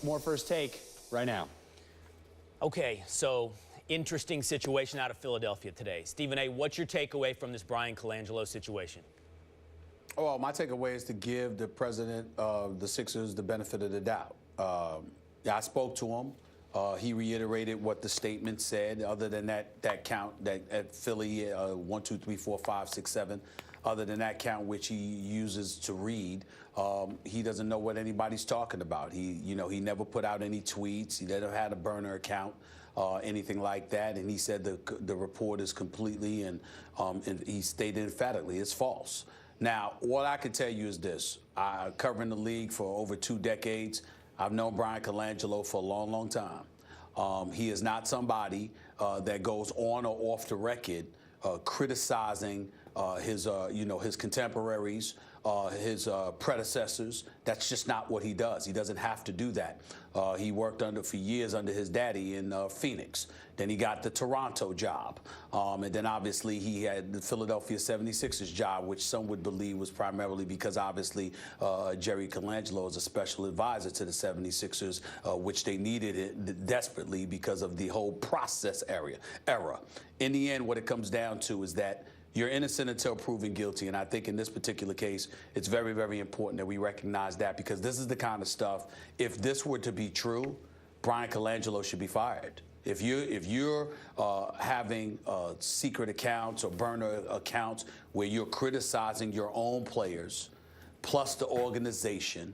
More First Take right now. Okay, so interesting situation out of Philadelphia today. Stephen A., what's your takeaway from this Bryan Colangelo situation? Well, my takeaway is to give the president of the Sixers the benefit of the doubt. I spoke to him. He reiterated what the statement said. Other than that count that at Philly 1, 2, 3, 4, 5, 6, 7. Other than that count which he uses to read, he doesn't know what anybody's talking about. He never put out any tweets. He never had a burner account, anything like that. And he said the report is completely and he stated emphatically it's false. Now, what I can tell you is this: covering the league for over 2 decades. I've known Bryan Colangelo for a long, long time. He is not somebody that goes on or off the record criticizing his contemporaries, his predecessors. That's just not what he does. He doesn't have to do that. He worked for years under his daddy in Phoenix. Then he got the Toronto job. And then obviously he had the Philadelphia 76ers job, which some would believe was primarily because obviously Jerry Colangelo is a special advisor to the 76ers, which they needed it desperately because of the whole process era. In the end, what it comes down to is that you're innocent until proven guilty, and I think in this particular case, it's very, very important that we recognize that, because this is the kind of stuff, if this were to be true, Bryan Colangelo should be fired. If you're having secret accounts or burner accounts where you're criticizing your own players, plus the organization,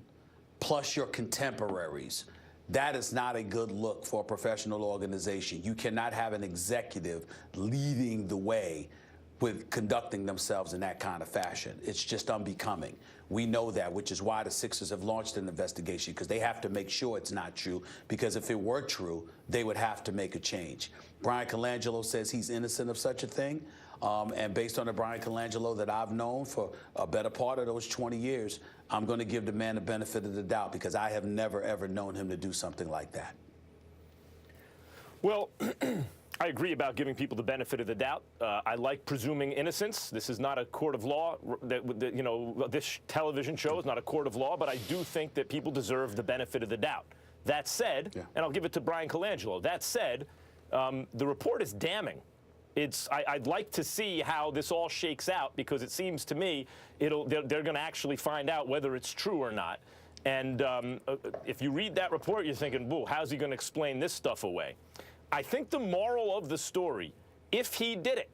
plus your contemporaries, that is not a good look for a professional organization. You cannot have an executive leading the way with conducting themselves in that kind of fashion. It's just unbecoming. We know that, which is why the Sixers have launched an investigation, because they have to make sure it's not true, because if it were true, they would have to make a change. Bryan Colangelo says he's innocent of such a thing, and based on the Bryan Colangelo that I've known for a better part of those 20 years, I'm going to give the man the benefit of the doubt, because I have never, ever known him to do something like that. Well, I agree about giving people the benefit of the doubt. I like presuming innocence. This is not a court of law. This television show is not a court of law, but I do think that people deserve the benefit of the doubt. That said, and I'll give it to Bryan Colangelo, that said, the report is damning. I'd like to see how this all shakes out, because it seems to me they're going to actually find out whether it's true or not. And if you read that report, you're thinking, "Boo, how's he going to explain this stuff away?" I think the moral of the story, if he did it,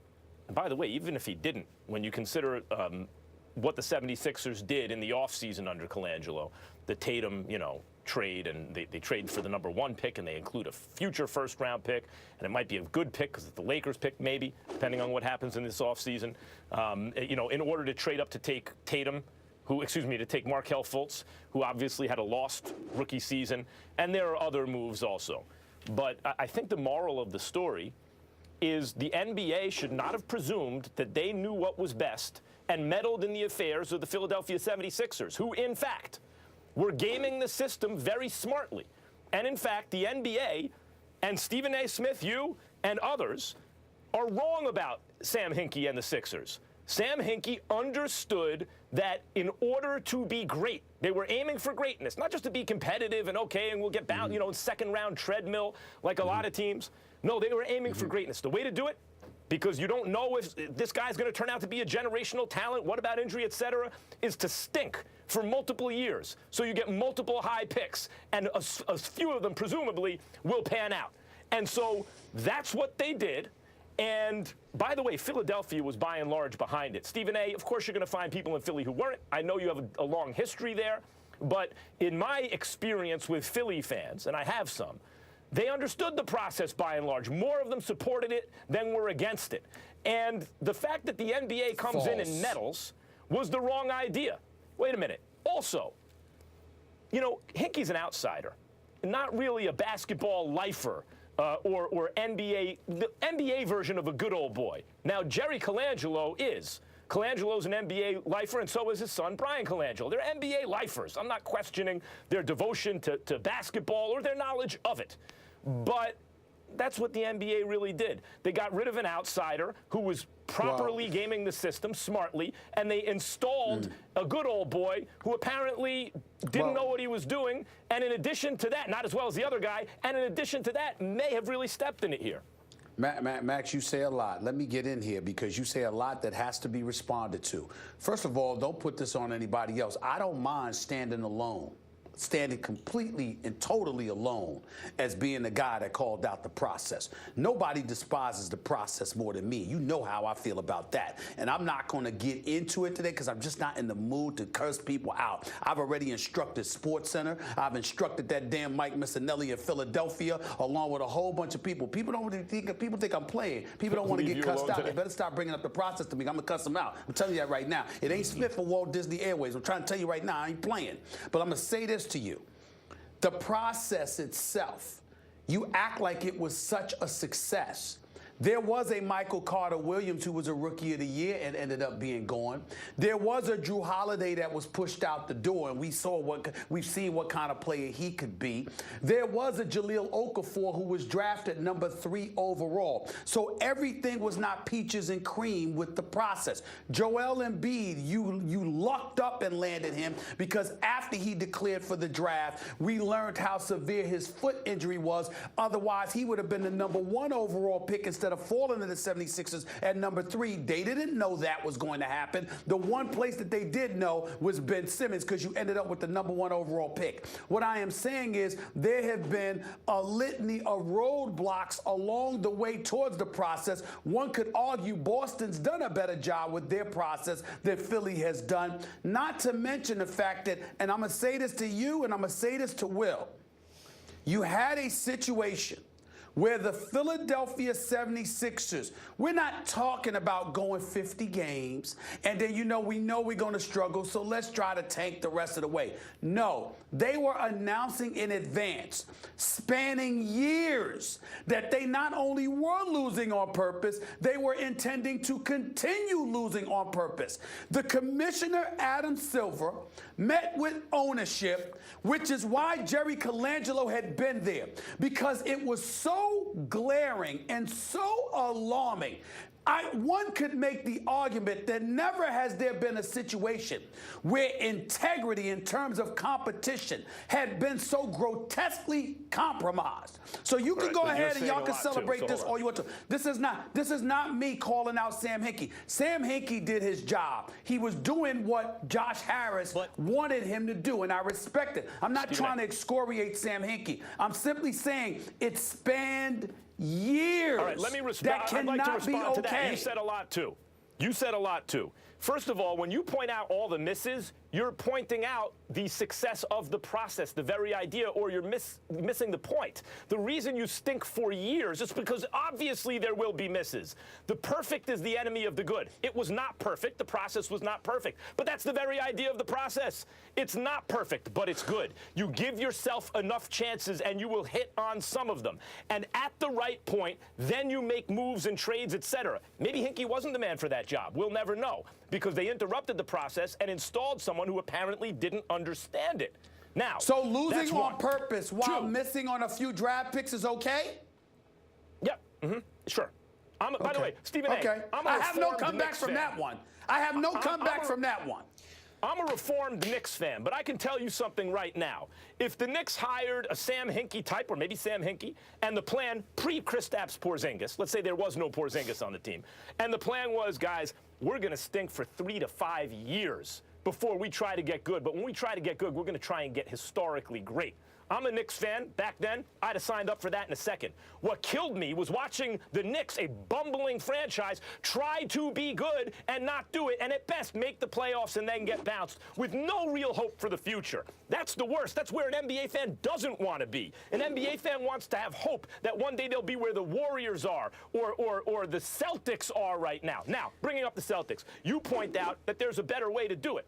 and by the way, even if he didn't, when you consider what the 76ers did in the offseason under Colangelo, the Tatum, trade, and they trade for the #1 pick, and they include a future first-round pick, and it might be a good pick because it's the Lakers pick, maybe, depending on what happens in this offseason, in order to trade up to take Tatum, to take Markelle Fultz, who obviously had a lost rookie season, and there are other moves also. But I think the moral of the story is the NBA should not have presumed that they knew what was best and meddled in the affairs of the Philadelphia 76ers, who, in fact, were gaming the system very smartly. And, in fact, the NBA and Stephen A. Smith, you and others, are wrong about Sam Hinkie and the Sixers. Sam Hinkie understood that in order to be great, they were aiming for greatness, not just to be competitive and and we'll get bound, in second-round treadmill like a lot of teams. No, they were aiming for greatness. The way to do it, because you don't know if this guy's going to turn out to be a generational talent, what about injury, etc., is to stink for multiple years. So you get multiple high picks, and a few of them, presumably, will pan out. And so that's what they did. And, by the way, Philadelphia was by and large behind it. Stephen A., of course you're going to find people in Philly who weren't. I know you have a long history there. But in my experience with Philly fans, and I have some, they understood the process by and large. More of them supported it than were against it. And the fact that the NBA comes in and meddles was the wrong idea. Wait a minute. Also, Hinkie's an outsider, not really a basketball lifer. Or NBA, the NBA version of a good old boy. Now, Jerry Colangelo is. Colangelo's an NBA lifer, and so is his son, Bryan Colangelo. They're NBA lifers. I'm not questioning their devotion to basketball or their knowledge of it. But That's what the NBA really did. They got rid of an outsider who was properly gaming the system smartly, and they installed a good old boy who apparently didn't know what he was doing, and in addition to that, not as well as the other guy, and in addition to that, may have really stepped in it here. Max, you say a lot. Let me get in here because you say a lot that has to be responded to. First of all, don't put this on anybody else. I don't mind standing alone, standing completely and totally alone as being the guy that called out the process. Nobody despises the process more than me. You know how I feel about that. And I'm not going to get into it today because I'm just not in the mood to curse people out. I've already instructed SportsCenter. I've instructed that damn Mike Missinelli in Philadelphia, along with a whole bunch of people. People think I'm playing. People don't want to get cussed out. They better stop bringing up the process to me. I'm going to cuss them out. I'm telling you that right now. It ain't Smith for Walt Disney Airways. I'm trying to tell you right now, I ain't playing. But I'm going to say this to you. The process itself, you act like it was such a success. There was a Michael Carter Williams who was a Rookie of the Year and ended up being gone. There was a Drew Holiday that was pushed out the door, and we've seen what kind of player he could be. There was a Jahlil Okafor who was drafted #3 overall. So everything was not peaches and cream with the process. Joel Embiid, you lucked up and landed him because after he declared for the draft, we learned how severe his foot injury was. Otherwise, he would have been the #1 overall pick instead of falling to the 76ers at #3. They didn't know that was going to happen. The one place that they did know was Ben Simmons because you ended up with the #1 overall pick. What I am saying is there have been a litany of roadblocks along the way towards the process. One could argue Boston's done a better job with their process than Philly has done. Not to mention the fact that, and I'm going to say this to you and I'm going to say this to Will, you had a situation where the Philadelphia 76ers, we're not talking about going 50 games, and then we know we're going to struggle, so let's try to tank the rest of the way. No, they were announcing in advance, spanning years, that they not only were losing on purpose, they were intending to continue losing on purpose. The commissioner, Adam Silver, met with ownership, which is why Jerry Colangelo had been there, because it was so glaring and so alarming. One could make the argument that never has there been a situation where integrity in terms of competition had been so grotesquely compromised. So you can go ahead and y'all can celebrate this all you want to. This is not me calling out Sam Hinkie. Sam Hinkie did his job. He was doing what Josh Harris wanted him to do, and I respect it. I'm not trying to excoriate Sam Hinkie. I'm simply saying it spanned years. All right, let me respond. I'd like to respond to that. You said a lot, too. You said a lot, too. First of all, when you point out all the misses, you're pointing out the success of the process, the very idea, or you're missing the point. The reason you stink for years is because obviously there will be misses. The perfect is the enemy of the good. It was not perfect. The process was not perfect. But that's the very idea of the process. It's not perfect, but it's good. You give yourself enough chances and you will hit on some of them. And at the right point, then you make moves and trades, etc. Maybe Hinkie wasn't the man for that job. We'll never know, because they interrupted the process and installed someone who apparently didn't understand it. Now, so losing on purpose while missing on a few draft picks is okay? Yep. Sure. By the way, Stephen A. I have no comeback from that one. I have no comeback from that one. I'm a reformed Knicks fan, but I can tell you something right now. If the Knicks hired a Sam Hinkie type, or maybe Sam Hinkie, and the plan pre-Kristaps Porzingis, let's say there was no Porzingis on the team, and the plan was, guys, we're going to stink for 3 to 5 years before we try to get good. But when we try to get good, we're going to try and get historically great. I'm a Knicks fan. Back then, I'd have signed up for that in a second. What killed me was watching the Knicks, a bumbling franchise, try to be good and not do it, and at best make the playoffs and then get bounced with no real hope for the future. That's the worst. That's where an NBA fan doesn't want to be. An NBA fan wants to have hope that one day they'll be where the Warriors are or the Celtics are right now. Now, bringing up the Celtics, you point out that there's a better way to do it.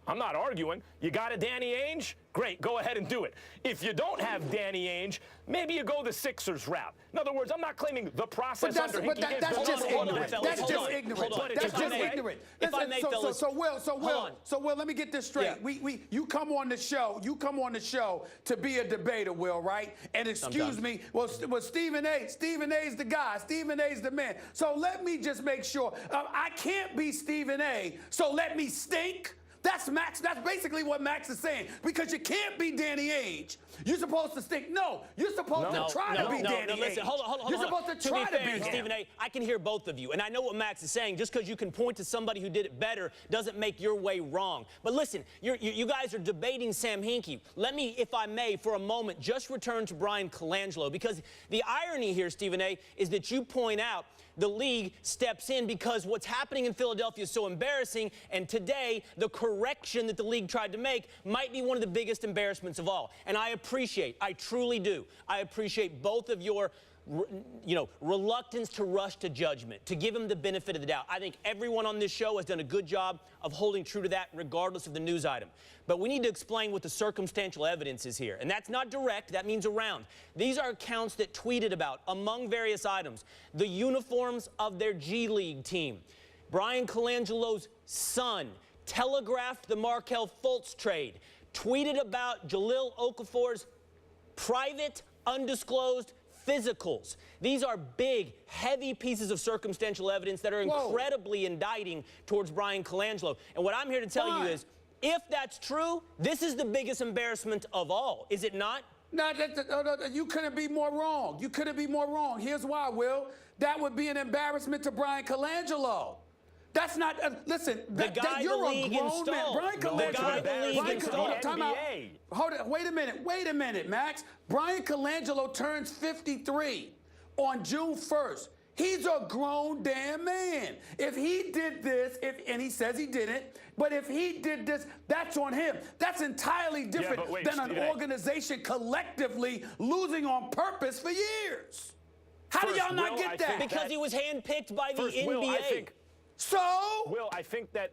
I'm not arguing. You got a Danny Ainge? Great, go ahead and do it. If you don't have Danny Ainge, maybe you go the Sixers route. In other words, I'm not claiming the process under Hickey is that's just ignorant. That's just ignorant. That's just ignorant. If I may, fellas. So Will, let me get this straight. Yeah. You come on the show. You come on the show to be a debater, Will, right? And excuse me. Well, Stephen A's the guy. Stephen A's the man. So let me just make sure. I can't be Stephen A. So let me stink. That's Max. That's basically what Max is saying. Because you can't be Danny Ainge. You're supposed to stink. No, you're supposed to try to be Danny Ainge. Listen, hold on. You're supposed to try to be him. Stephen A., I can hear both of you, and I know what Max is saying. Just because you can point to somebody who did it better doesn't make your way wrong. But listen, you guys are debating Sam Hinkie. Let me, if I may, for a moment, just return to Bryan Colangelo, because the irony here, Stephen A., is that you point out the league steps in because what's happening in Philadelphia is so embarrassing, and today the correction that the league tried to make might be one of the biggest embarrassments of all. And I truly do, I appreciate both of your reluctance to rush to judgment, to give him the benefit of the doubt. I think everyone on this show has done a good job of holding true to that regardless of the news item. But we need to explain what the circumstantial evidence is here. And that's not direct, that means around. These are accounts that tweeted about, among various items, the uniforms of their G League team. Bryan Colangelo's son telegraphed the Markelle Fultz trade, tweeted about Jahlil Okafor's private, undisclosed physicals. These are big, heavy pieces of circumstantial evidence that are incredibly indicting towards Bryan Colangelo. And what I'm here to tell you is, if that's true, this is the biggest embarrassment of all, is it not? No, you couldn't be more wrong. You couldn't be more wrong. Here's why, Will. That would be an embarrassment to Bryan Colangelo. That's not, listen, you're a grown man. Bryan Colangelo, time out. Hold it, wait a minute, Max. Bryan Colangelo turns 53 on June 1st. He's a grown damn man. If he did this, and he says he didn't, but if he did this, that's on him. That's entirely different than an organization collectively losing on purpose for years. How do y'all not get that? Because he was handpicked by the NBA. Will, I think that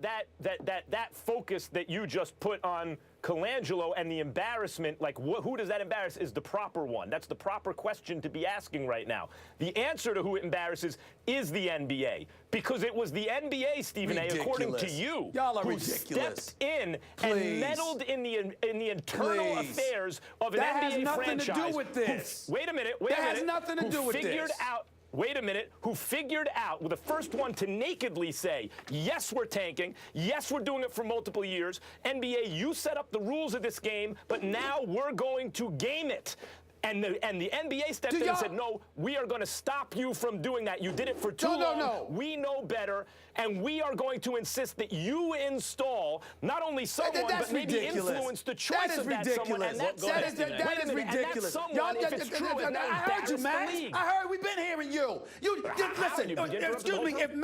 focus that you just put on Colangelo and the embarrassment, like who does that embarrass, is the proper one. That's the proper question to be asking right now. The answer to who it embarrasses is the NBA, because it was the NBA, Stephen A., according to you, who stepped in and meddled in the internal affairs of an NBA franchise. That has nothing to do with this. Wait a minute. That has nothing to do with this. Who figured out, the first one to nakedly say, yes, we're tanking, yes, we're doing it for multiple years. NBA, you set up the rules of this game, but now we're going to game it. And the NBA stepped in and said, no, we are going to stop you from doing that. You did it for too long. No. We know better, and we are going to insist that you install not only someone, but maybe influence the choice of that someone. And that is ridiculous. I heard you, Max. I heard. We've been hearing you. Listen, excuse me. If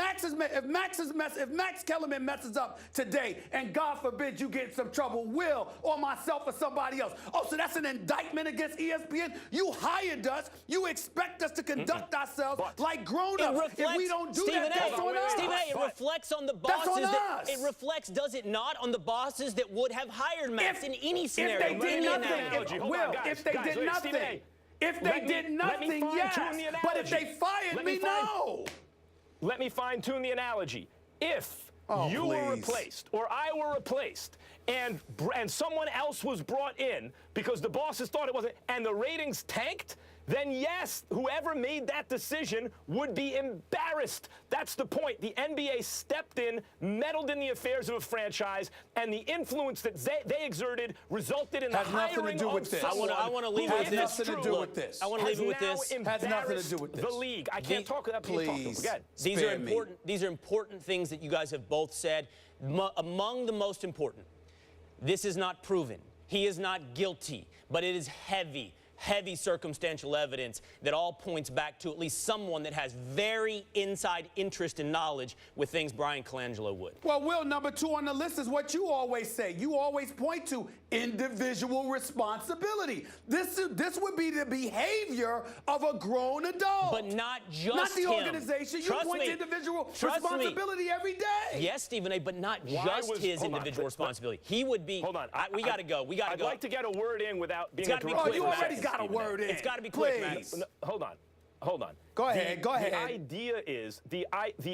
Max Kellerman messes up today, and God forbid you get in some trouble, Will or myself or somebody else. Oh, so that's an indictment against ESPN? You hired us. You expect us to conduct ourselves like grown-ups. If we don't do that, that's on us. Stephen A., it reflects on the bosses. It reflects, does it not, on the bosses that would have hired Max in any scenario? If they did nothing, if they did nothing, yes. But if they fired me, no. Let me fine-tune the analogy. If you were replaced, or I were replaced, and someone else was brought in because the bosses thought it wasn't, and the ratings tanked, then yes, whoever made that decision would be embarrassed. That's the point. The NBA stepped in, meddled in the affairs of a franchise, and the influence that they exerted resulted in the hiring of someone. I want to leave it with this. Has nothing to do with this. I want to leave it with this. Has nothing to do with this. The league. I can't talk about please. These are important things that you guys have both said. Among the most important, this is not proven. He is not guilty, but it is heavy heavy circumstantial evidence that all points back to at least someone that has very inside interest and knowledge with things Brian Colangelo would. Well, Will, number 2 on the list is what you always say. You always point to individual responsibility. This would be the behavior of a grown adult. But not just Not the him. organization. You Trust point me. to individual Trust me. responsibility every day. Yes, Stephen A., but not Why just was- his hold on, individual but- responsibility. He would be. Hold on. We got to go. We got to I'd go. like to get a word in without being It's gotta be interrupted. quick, you Max. already got a word in. It's got to be quick, Please. Max. Hold on. Go ahead. Go ahead. The idea is the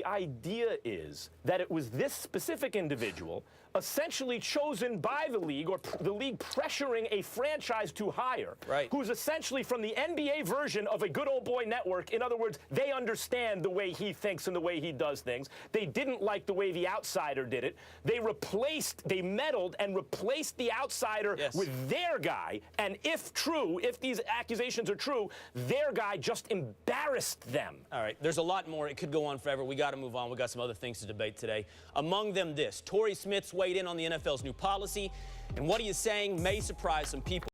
idea is that it was this specific individual, essentially chosen by the league, or the league pressuring a franchise to hire, Right. who's essentially from the NBA version of a good old boy network. In other words, they understand the way he thinks and the way he does things. They didn't like the way the outsider did it. They meddled and replaced the outsider Yes. with their guy. And if true, if these accusations are true, their guy just embarrassed them. All right, there's a lot more. It could go on forever. We got to move on. We got some other things to debate today. Among them, this. Torrey Smith's weighed in on the NFL's new policy, and what he is saying may surprise some people.